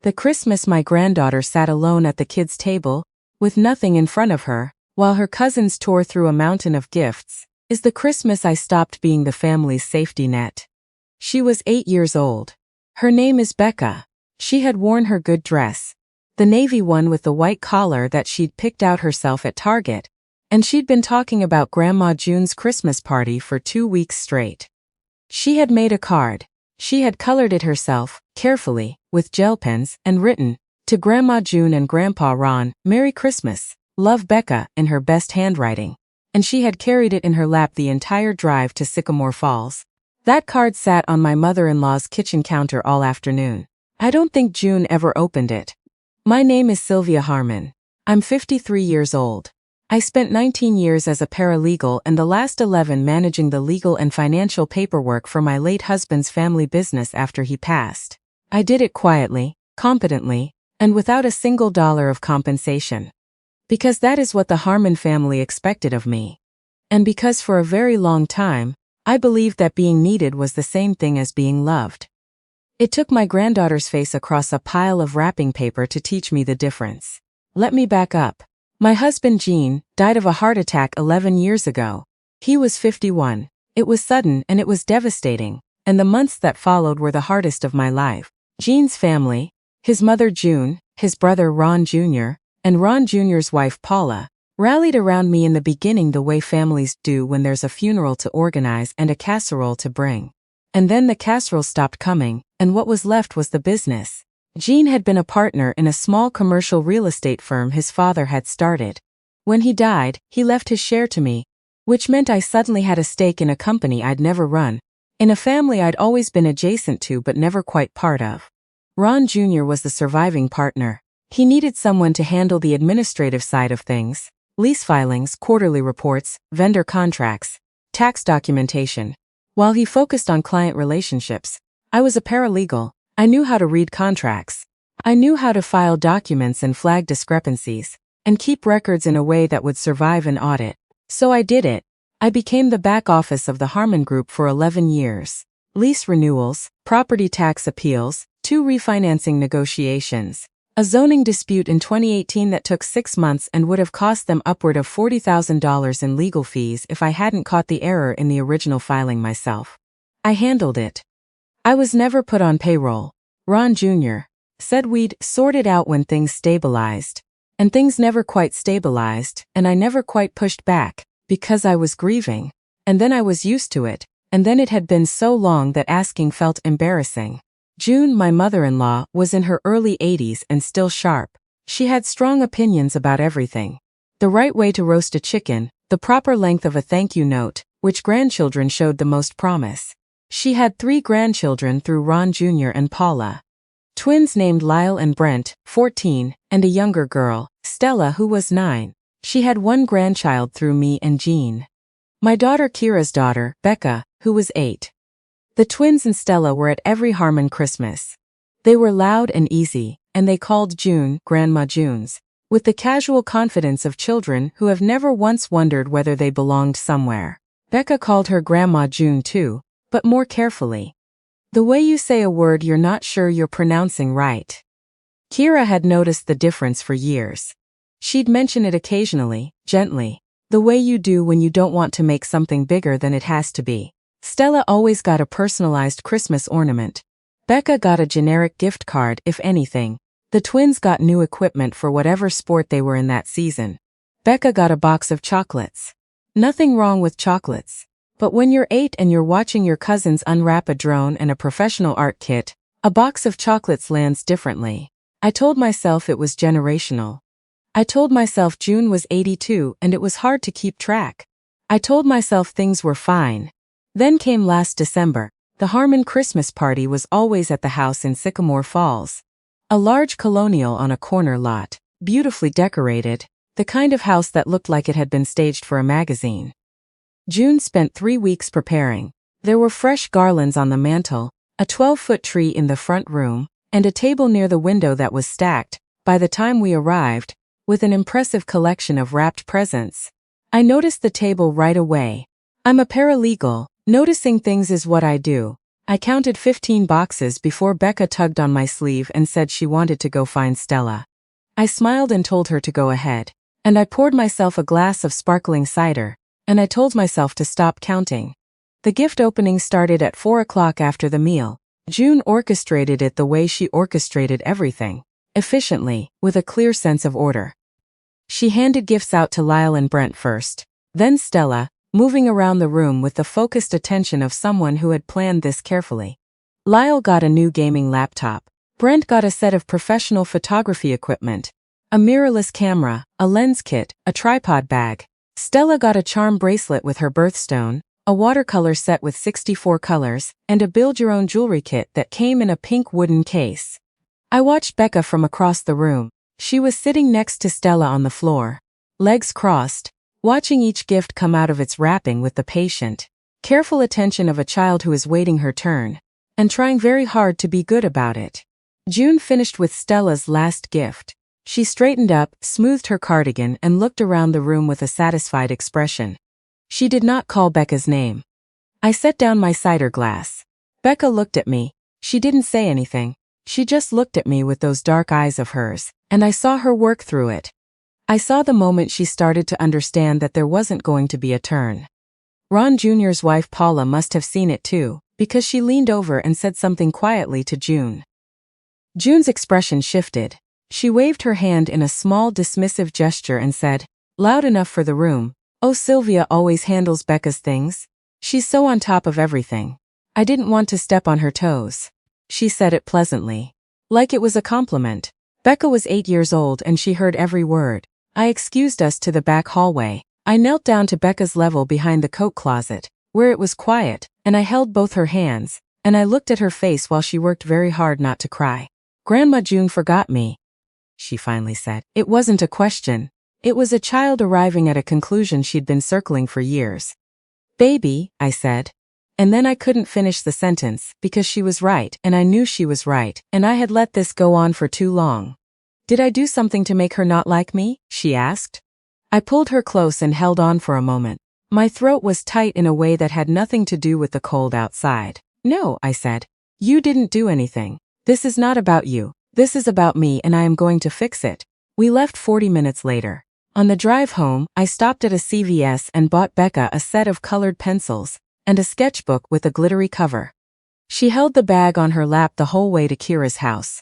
The Christmas my granddaughter sat alone at the kids' table, with nothing in front of her, while her cousins tore through a mountain of gifts, is the Christmas I stopped being the family's safety net. She was 8 years old. Her name is Becca. She had worn her good dress, the navy one with the white collar that she'd picked out herself at Target, and she'd been talking about Grandma June's Christmas party for 2 weeks straight. She had made a card. She had colored it herself, carefully, with gel pens, and written, "To Grandma June and Grandpa Ron, Merry Christmas, love Becca," in her best handwriting, and she had carried it in her lap the entire drive to Sycamore Falls. That card sat on my mother-in-law's kitchen counter all afternoon. I don't think June ever opened it. My name is Sylvia Harmon. I'm 53 years old. I spent 19 years as a paralegal and the last 11 managing the legal and financial paperwork for my late husband's family business after he passed. I did it quietly, competently, and without a single dollar of compensation. Because that is what the Harmon family expected of me. And because for a very long time, I believed that being needed was the same thing as being loved. It took my granddaughter's face across a pile of wrapping paper to teach me the difference. Let me back up. My husband Gene died of a heart attack 11 years ago. He was 51. It was sudden and it was devastating, and the months that followed were the hardest of my life. Gene's family, his mother June, his brother Ron Jr., and Ron Jr.'s wife Paula, rallied around me in the beginning the way families do when there's a funeral to organize and a casserole to bring. And then the casserole stopped coming, and what was left was the business. Gene had been a partner in a small commercial real estate firm his father had started. When he died, he left his share to me, which meant I suddenly had a stake in a company I'd never run, in a family I'd always been adjacent to but never quite part of. Ron Jr. was the surviving partner. He needed someone to handle the administrative side of things, lease filings, quarterly reports, vendor contracts, tax documentation. While he focused on client relationships, I was a paralegal. I knew how to read contracts. I knew how to file documents and flag discrepancies, and keep records in a way that would survive an audit. So I did it. I became the back office of the Harmon Group for 11 years. Lease renewals, property tax appeals, 2 refinancing negotiations, a zoning dispute in 2018 that took 6 months and would have cost them upward of $40,000 in legal fees if I hadn't caught the error in the original filing myself. I handled it. I was never put on payroll. Ron Jr. said we'd sort it out when things stabilized. And things never quite stabilized, and I never quite pushed back, because I was grieving. And then I was used to it, and then it had been so long that asking felt embarrassing. June, my mother-in-law, was in her early 80s and still sharp. She had strong opinions about everything. The right way to roast a chicken, the proper length of a thank you note, which grandchildren showed the most promise. She had 3 grandchildren through Ron Jr. and Paula. Twins named Lyle and Brent, 14, and a younger girl, Stella, who was 9. She had 1 grandchild through me and Jean. My daughter Kira's daughter, Becca, who was 8. The twins and Stella were at every Harmon Christmas. They were loud and easy, and they called June Grandma Junes, with the casual confidence of children who have never once wondered whether they belonged somewhere. Becca called her Grandma June too, but more carefully. The way you say a word you're not sure you're pronouncing right. Kira had noticed the difference for years. She'd mention it occasionally, gently, the way you do when you don't want to make something bigger than it has to be. Stella always got a personalized Christmas ornament. Becca got a generic gift card, if anything. The twins got new equipment for whatever sport they were in that season. Becca got a box of chocolates. Nothing wrong with chocolates. But when you're 8 and you're watching your cousins unwrap a drone and a professional art kit, a box of chocolates lands differently. I told myself it was generational. I told myself June was 82 and it was hard to keep track. I told myself things were fine. Then came last December. The Harmon Christmas party was always at the house in Sycamore Falls. A large colonial on a corner lot, beautifully decorated, the kind of house that looked like it had been staged for a magazine. June spent 3 weeks preparing. There were fresh garlands on the mantel, a 12-foot tree in the front room, and a table near the window that was stacked, by the time we arrived, with an impressive collection of wrapped presents. I noticed the table right away. I'm a paralegal. Noticing things is what I do. I counted 15 boxes before Becca tugged on my sleeve and said she wanted to go find Stella. I smiled and told her to go ahead. And I poured myself a glass of sparkling cider, and I told myself to stop counting. The gift opening started at 4 o'clock after the meal. June orchestrated it the way she orchestrated everything, efficiently, with a clear sense of order. She handed gifts out to Lyle and Brent first, then Stella, moving around the room with the focused attention of someone who had planned this carefully. Lyle got a new gaming laptop. Brent got a set of professional photography equipment, a mirrorless camera, a lens kit, a tripod bag. Stella got a charm bracelet with her birthstone, a watercolor set with 64 colors, and a build-your-own jewelry kit that came in a pink wooden case. I watched Becca from across the room. She was sitting next to Stella on the floor, legs crossed, watching each gift come out of its wrapping with the patient, careful attention of a child who is waiting her turn, and trying very hard to be good about it. June finished with Stella's last gift. She straightened up, smoothed her cardigan, and looked around the room with a satisfied expression. She did not call Becca's name. I set down my cider glass. Becca looked at me. She didn't say anything. She just looked at me with those dark eyes of hers, and I saw her work through it. I saw the moment she started to understand that there wasn't going to be a turn. Ron Jr.'s wife Paula must have seen it too, because she leaned over and said something quietly to June. June's expression shifted. She waved her hand in a small dismissive gesture and said, loud enough for the room, "Oh, Sylvia always handles Becca's things. She's so on top of everything. I didn't want to step on her toes." She said it pleasantly, like it was a compliment. Becca was 8 years old and she heard every word. I excused us to the back hallway. I knelt down to Becca's level behind the coat closet, where it was quiet, and I held both her hands, and I looked at her face while she worked very hard not to cry. "Grandma June forgot me," she finally said. It wasn't a question. It was a child arriving at a conclusion she'd been circling for years. "Baby," I said. And then I couldn't finish the sentence, because she was right, and I knew she was right, and I had let this go on for too long. "Did I do something to make her not like me?" she asked. I pulled her close and held on for a moment. My throat was tight in a way that had nothing to do with the cold outside. "No," I said. "You didn't do anything. This is not about you. This is about me, and I am going to fix it." We left 40 minutes later. On the drive home, I stopped at a CVS and bought Becca a set of colored pencils and a sketchbook with a glittery cover. She held the bag on her lap the whole way to Kira's house.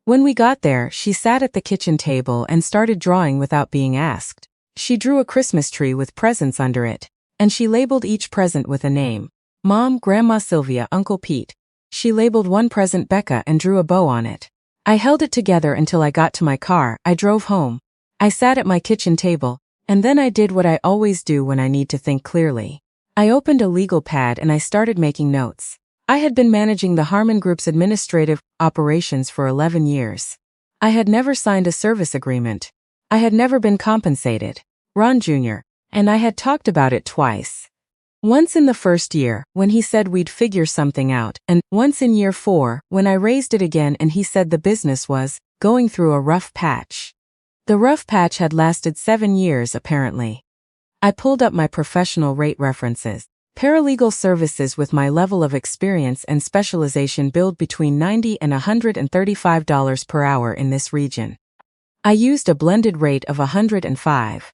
When we got there, she sat at the kitchen table and started drawing without being asked. She drew a Christmas tree with presents under it, and she labeled each present with a name. Mom, Grandma Sylvia, Uncle Pete. She labeled one present Becca and drew a bow on it. I held it together until I got to my car. I drove home. I sat at my kitchen table, and then I did what I always do when I need to think clearly. I opened a legal pad and I started making notes. I had been managing the Harmon Group's administrative operations for 11 years. I had never signed a service agreement. I had never been compensated. Ron Jr. and I had talked about it twice. Once in the first year, when he said we'd figure something out, and once in year 4, when I raised it again and he said the business was going through a rough patch. The rough patch had lasted 7 years, apparently. I pulled up my professional rate references. Paralegal services with my level of experience and specialization billed between $90 and $135 per hour in this region. I used a blended rate of $105.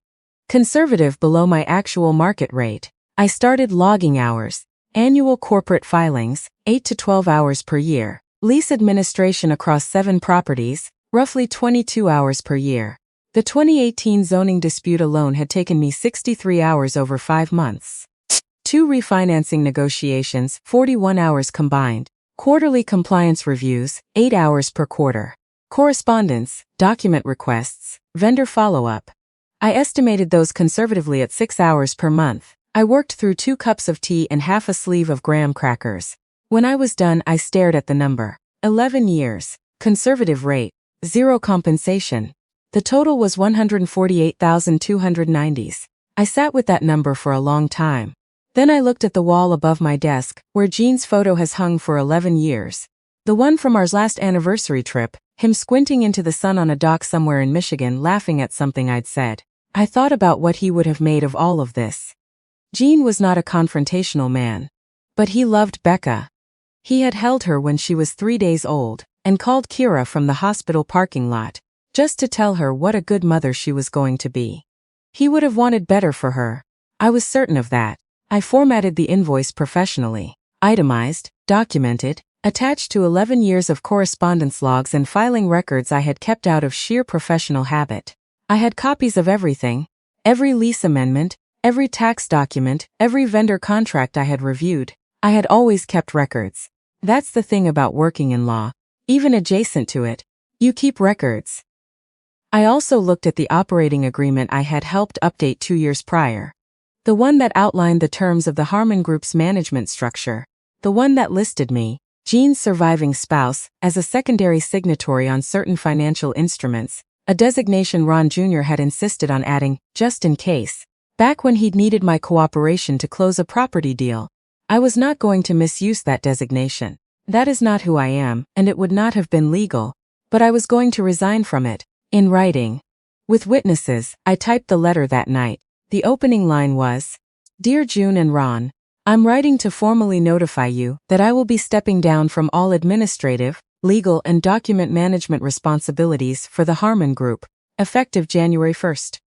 Conservative below my actual market rate. I started logging hours, annual corporate filings, 8 to 12 hours per year, lease administration across 7 properties, roughly 22 hours per year. The 2018 zoning dispute alone had taken me 63 hours over 5 months. 2 refinancing negotiations, 41 hours combined. Quarterly compliance reviews, 8 hours per quarter. Correspondence, document requests, vendor follow-up. I estimated those conservatively at 6 hours per month. I worked through 2 cups of tea and half a sleeve of graham crackers. When I was done, I stared at the number. 11 years. Conservative rate. 0 compensation. The total was $148,290. I sat with that number for a long time. Then I looked at the wall above my desk, where Jean's photo has hung for 11 years. The one from our last anniversary trip, him squinting into the sun on a dock somewhere in Michigan laughing at something I'd said. I thought about what he would have made of all of this. Jean was not a confrontational man. But he loved Becca. He had held her when she was 3 days old, and called Kira from the hospital parking lot, just to tell her what a good mother she was going to be. He would have wanted better for her. I was certain of that. I formatted the invoice professionally, itemized, documented, attached to 11 years of correspondence logs and filing records I had kept out of sheer professional habit. I had copies of everything, every lease amendment, every tax document, every vendor contract I had reviewed. I had always kept records. That's the thing about working in law. Even adjacent to it, you keep records. I also looked at the operating agreement I had helped update 2 years prior. The one that outlined the terms of the Harmon Group's management structure. The one that listed me, Jean's surviving spouse, as a secondary signatory on certain financial instruments, a designation Ron Jr. had insisted on adding, just in case, back when he'd needed my cooperation to close a property deal. I was not going to misuse that designation. That is not who I am, and it would not have been legal, but I was going to resign from it, in writing. With witnesses, I typed the letter that night. The opening line was, "Dear June and Ron, I'm writing to formally notify you that I will be stepping down from all administrative, legal and document management responsibilities for the Harmon Group, effective January 1st.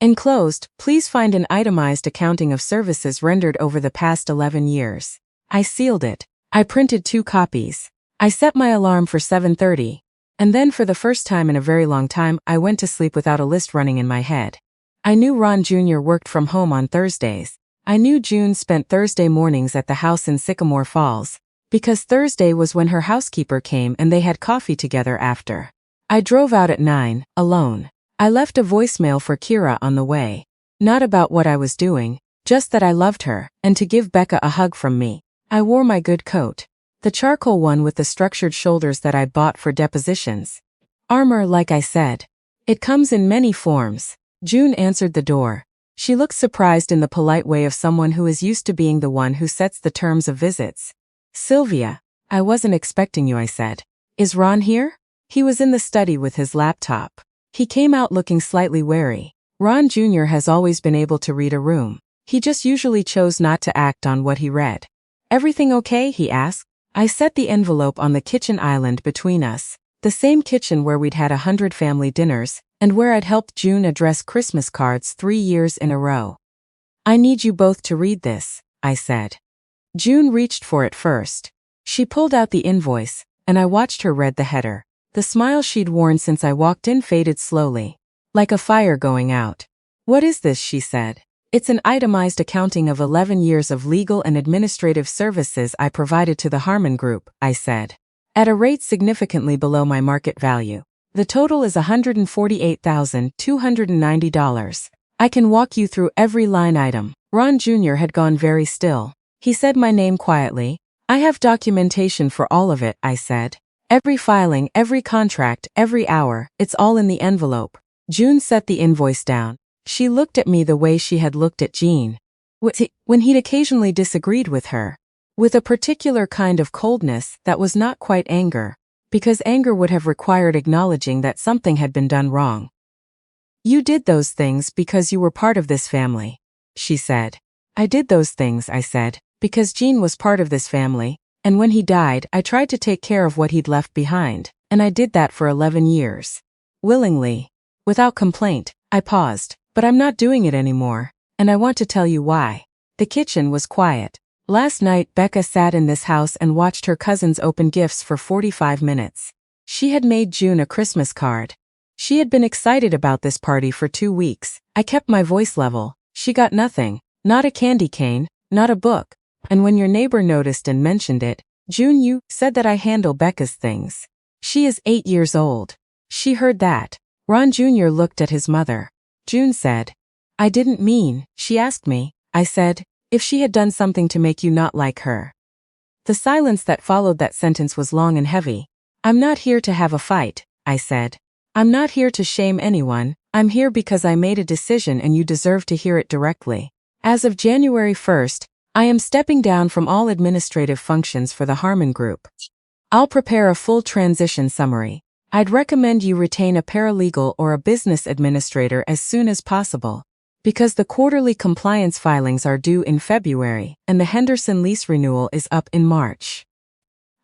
Enclosed, please find an itemized accounting of services rendered over the past 11 years. I sealed it. I printed 2 copies. I set my alarm for 7:30. And then for the first time in a very long time, I went to sleep without a list running in my head. I knew Ron Jr. worked from home on Thursdays. I knew June spent Thursday mornings at the house in Sycamore Falls, because Thursday was when her housekeeper came and they had coffee together after. I drove out at 9, alone. I left a voicemail for Kira on the way. Not about what I was doing, just that I loved her, and to give Becca a hug from me. I wore my good coat. The charcoal one with the structured shoulders that I bought for depositions. Armor, like I said. It comes in many forms. June answered the door. She looked surprised in the polite way of someone who is used to being the one who sets the terms of visits. "Sylvia, I wasn't expecting you," I said. "Is Ron here?" He was in the study with his laptop. He came out looking slightly wary. Ron Jr. has always been able to read a room. He just usually chose not to act on what he read. "Everything okay?" he asked. I set the envelope on the kitchen island between us, the same kitchen where we'd had 100 family dinners, and where I'd helped June address Christmas cards 3 years in a row. "I need you both to read this," I said. June reached for it first. She pulled out the invoice, and I watched her read the header. The smile she'd worn since I walked in faded slowly, like a fire going out. "What is this?" she said. "It's an itemized accounting of 11 years of legal and administrative services I provided to the Harmon Group," I said. "At a rate significantly below my market value. The total is $148,290. I can walk you through every line item." Ron Jr. had gone very still. He said my name quietly. "I have documentation for all of it," I said. "Every filing, every contract, every hour, it's all in the envelope." June set the invoice down. She looked at me the way she had looked at Jean when he'd occasionally disagreed with her, with a particular kind of coldness that was not quite anger, because anger would have required acknowledging that something had been done wrong. "You did those things because you were part of this family," she said. "I did those things," I said, "because Jean was part of this family, and when he died, I tried to take care of what he'd left behind, and I did that for 11 years. Willingly. Without complaint." I paused. "But I'm not doing it anymore, and I want to tell you why." The kitchen was quiet. Last night, Becca sat in this house and watched her cousins open gifts for 45 minutes. She had made June a Christmas card. She had been excited about this party for 2 weeks. I kept my voice level. She got nothing. Not a candy cane, not a book. And when your neighbor noticed and mentioned it, "June, you said that I handle Becca's things. She is 8 years old." She heard that. Ron Jr. looked at his mother. June said, "I didn't mean," she asked me. I said, "If she had done something to make you not like her." The silence that followed that sentence was long and heavy. "I'm not here to have a fight," I said. "I'm not here to shame anyone. I'm here because I made a decision and you deserve to hear it directly. As of January 1st, I am stepping down from all administrative functions for the Harmon Group. I'll prepare a full transition summary. I'd recommend you retain a paralegal or a business administrator as soon as possible, because the quarterly compliance filings are due in February and the Henderson lease renewal is up in March.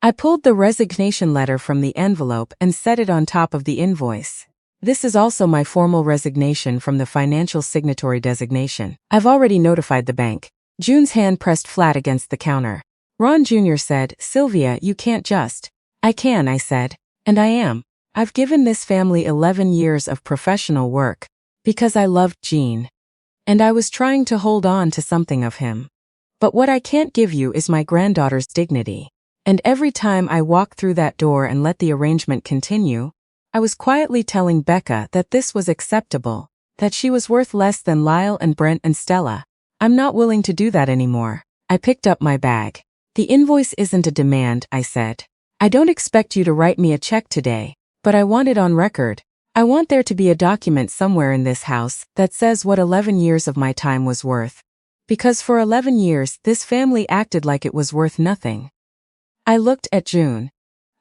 I pulled the resignation letter from the envelope and set it on top of the invoice. This is also my formal resignation from the financial signatory designation. I've already notified the bank. June's hand pressed flat against the counter. Ron Jr. said, Sylvia, you can't just. I can, I said. And I am. I've given this family 11 years of professional work. Because I loved Gene. And I was trying to hold on to something of him. But what I can't give you is my granddaughter's dignity. And every time I walk through that door and let the arrangement continue, I was quietly telling Becca that this was acceptable, that she was worth less than Lyle and Brent and Stella. I'm not willing to do that anymore. I picked up my bag. The invoice isn't a demand, I said. I don't expect you to write me a check today, but I want it on record. I want there to be a document somewhere in this house that says what 11 years of my time was worth. Because for 11 years, this family acted like it was worth nothing. I looked at June.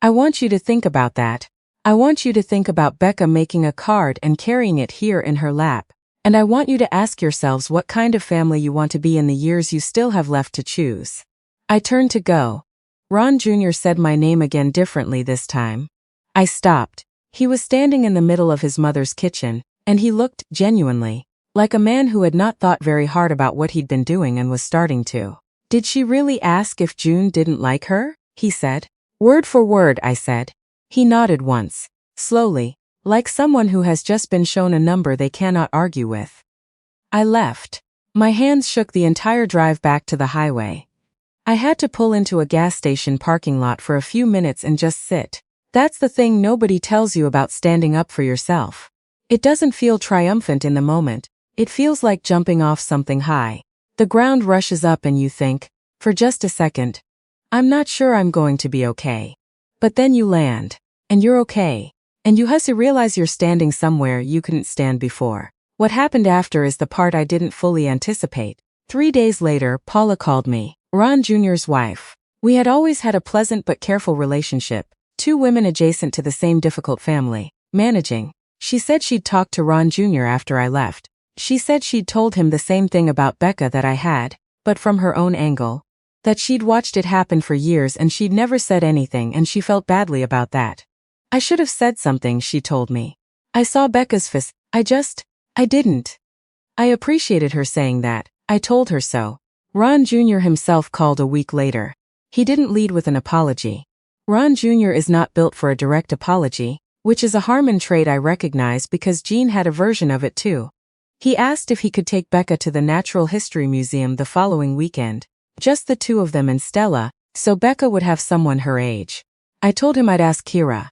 I want you to think about that. I want you to think about Becca making a card and carrying it here in her lap. And I want you to ask yourselves what kind of family you want to be in the years you still have left to choose. I turned to go. Ron Jr. said my name again differently this time. I stopped. He was standing in the middle of his mother's kitchen, and he looked, genuinely, like a man who had not thought very hard about what he'd been doing and was starting to. Did she really ask if June didn't like her? He said. Word for word, I said. He nodded once, slowly, like someone who has just been shown a number they cannot argue with. I left. My hands shook the entire drive back to the highway. I had to pull into a gas station parking lot for a few minutes and just sit. That's the thing nobody tells you about standing up for yourself. It doesn't feel triumphant in the moment. It feels like jumping off something high. The ground rushes up and you think, for just a second, I'm not sure I'm going to be okay. But then you land, and you're okay. And you have to realize you're standing somewhere you couldn't stand before. What happened after is the part I didn't fully anticipate. 3 days later, Paula called me, Ron Jr.'s wife. We had always had a pleasant but careful relationship, two women adjacent to the same difficult family, managing. She said she'd talked to Ron Jr. after I left. She said she'd told him the same thing about Becca that I had, but from her own angle. That she'd watched it happen for years and she'd never said anything and she felt badly about that. I should have said something, she told me. I saw Becca's face. I didn't. I appreciated her saying that. I told her so. Ron Jr. himself called a week later. He didn't lead with an apology. Ron Jr. is not built for a direct apology, which is a Harmon trait I recognize because Gene had a version of it too. He asked if he could take Becca to the Natural History Museum the following weekend. Just the two of them and Stella, so Becca would have someone her age. I told him I'd ask Kira.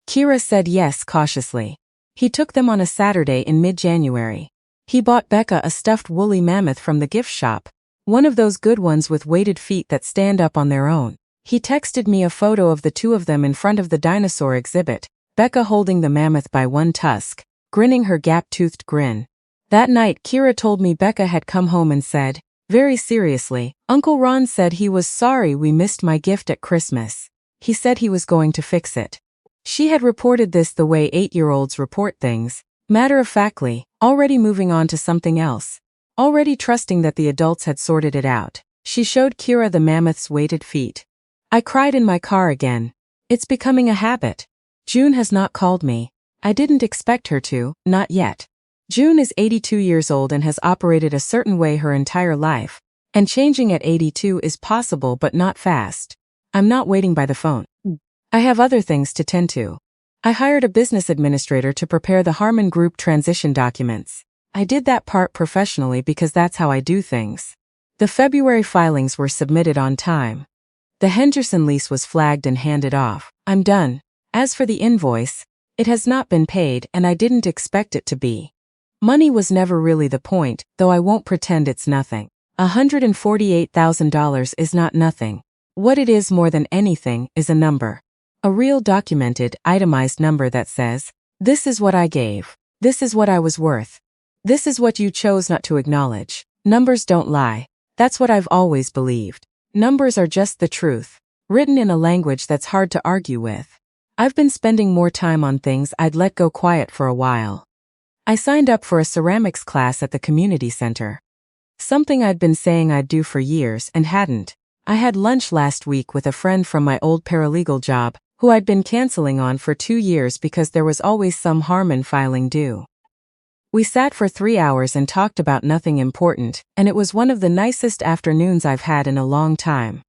Kira said yes cautiously. He took them on a Saturday in mid-January. He bought Becca a stuffed woolly mammoth from the gift shop, one of those good ones with weighted feet that stand up on their own. He texted me a photo of the two of them in front of the dinosaur exhibit, Becca holding the mammoth by one tusk, grinning her gap-toothed grin. That night Kira told me Becca had come home and said, very seriously, Uncle Ron said he was sorry we missed my gift at Christmas. He said he was going to fix it. She had reported this the way 8-year-olds report things, matter-of-factly, already moving on to something else, already trusting that the adults had sorted it out. She showed Kira the mammoth's weighted feet. I cried in my car again. It's becoming a habit. June has not called me. I didn't expect her to, not yet. June is 82 years old and has operated a certain way her entire life, and changing at 82 is possible but not fast. I'm not waiting by the phone. I have other things to tend to. I hired a business administrator to prepare the Harmon Group transition documents. I did that part professionally because that's how I do things. The February filings were submitted on time. The Henderson lease was flagged and handed off. I'm done. As for the invoice, it has not been paid and I didn't expect it to be. Money was never really the point, though I won't pretend it's nothing. $148,000 is not nothing. What it is more than anything is a number. A real documented, itemized number that says, this is what I gave. This is what I was worth. This is what you chose not to acknowledge. Numbers don't lie. That's what I've always believed. Numbers are just the truth, written in a language that's hard to argue with. I've been spending more time on things I'd let go quiet for a while. I signed up for a ceramics class at the community center. Something I'd been saying I'd do for years and hadn't. I had lunch last week with a friend from my old paralegal job, who I'd been canceling on for 2 years because there was always some Harmon filing due. We sat for 3 hours and talked about nothing important, and it was one of the nicest afternoons I've had in a long time.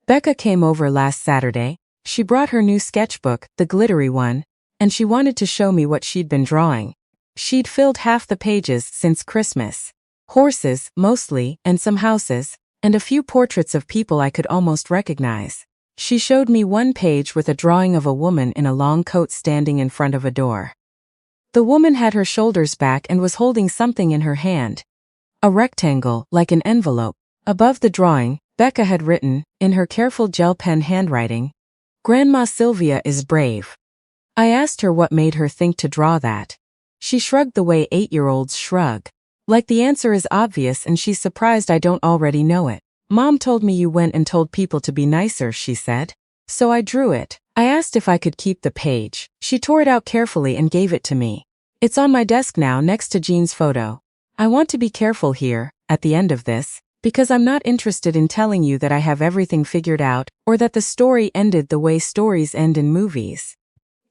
Becca came over last Saturday. She brought her new sketchbook, the glittery one, and she wanted to show me what she'd been drawing. She'd filled half the pages since Christmas. Horses, mostly, and some houses, and a few portraits of people I could almost recognize. She showed me one page with a drawing of a woman in a long coat standing in front of a door. The woman had her shoulders back and was holding something in her hand. A rectangle, like an envelope. Above the drawing, Becca had written, in her careful gel pen handwriting, "Grandma Sylvia is brave." I asked her what made her think to draw that. She shrugged the way 8-year-olds shrug. Like the answer is obvious and she's surprised I don't already know it. "Mom told me you went and told people to be nicer," she said. So I drew it. I asked if I could keep the page. She tore it out carefully and gave it to me. It's on my desk now next to Jean's photo. I want to be careful here, at the end of this, because I'm not interested in telling you that I have everything figured out, or that the story ended the way stories end in movies.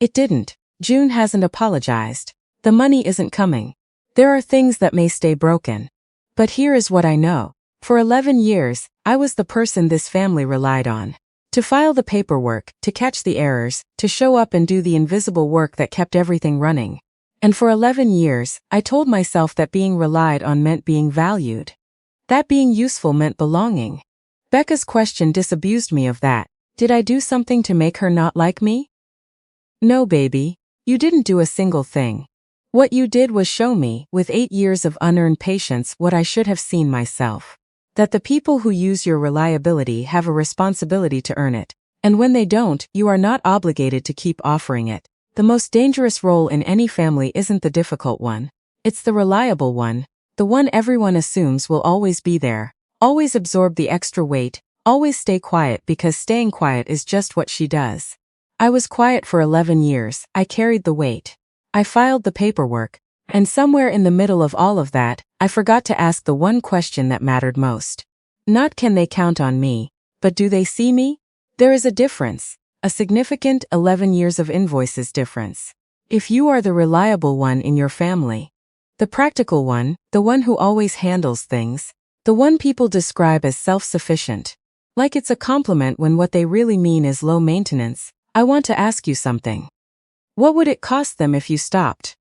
It didn't. June hasn't apologized. The money isn't coming. There are things that may stay broken. But here is what I know. For 11 years, I was the person this family relied on. To file the paperwork, to catch the errors, to show up and do the invisible work that kept everything running. And for 11 years, I told myself that being relied on meant being valued. That being useful meant belonging. Becca's question disabused me of that. Did I do something to make her not like me? No, baby. You didn't do a single thing. What you did was show me, with 8 years of unearned patience, what I should have seen myself. That the people who use your reliability have a responsibility to earn it. And when they don't, you are not obligated to keep offering it. The most dangerous role in any family isn't the difficult one. It's the reliable one. The one everyone assumes will always be there. Always absorb the extra weight. Always stay quiet because staying quiet is just what she does. I was quiet for 11 years. I carried the weight. I filed the paperwork. And somewhere in the middle of all of that, I forgot to ask the one question that mattered most. Not can they count on me, but do they see me? There is a difference. A significant 11 years of invoices difference. If you are the reliable one in your family, the practical one, the one who always handles things, the one people describe as self-sufficient, like it's a compliment when what they really mean is low maintenance, I want to ask you something. What would it cost them if you stopped?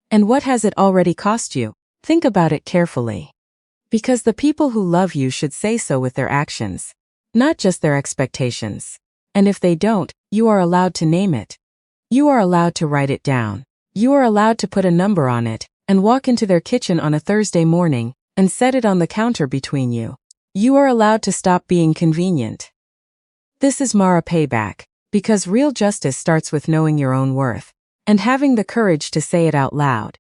And what has it already cost you? Think about it carefully. Because the people who love you should say so with their actions, not just their expectations. And if they don't, you are allowed to name it. You are allowed to write it down. You are allowed to put a number on it, and walk into their kitchen on a Thursday morning, and set it on the counter between you. You are allowed to stop being convenient. This is Mara Payback, because real justice starts with knowing your own worth, and having the courage to say it out loud.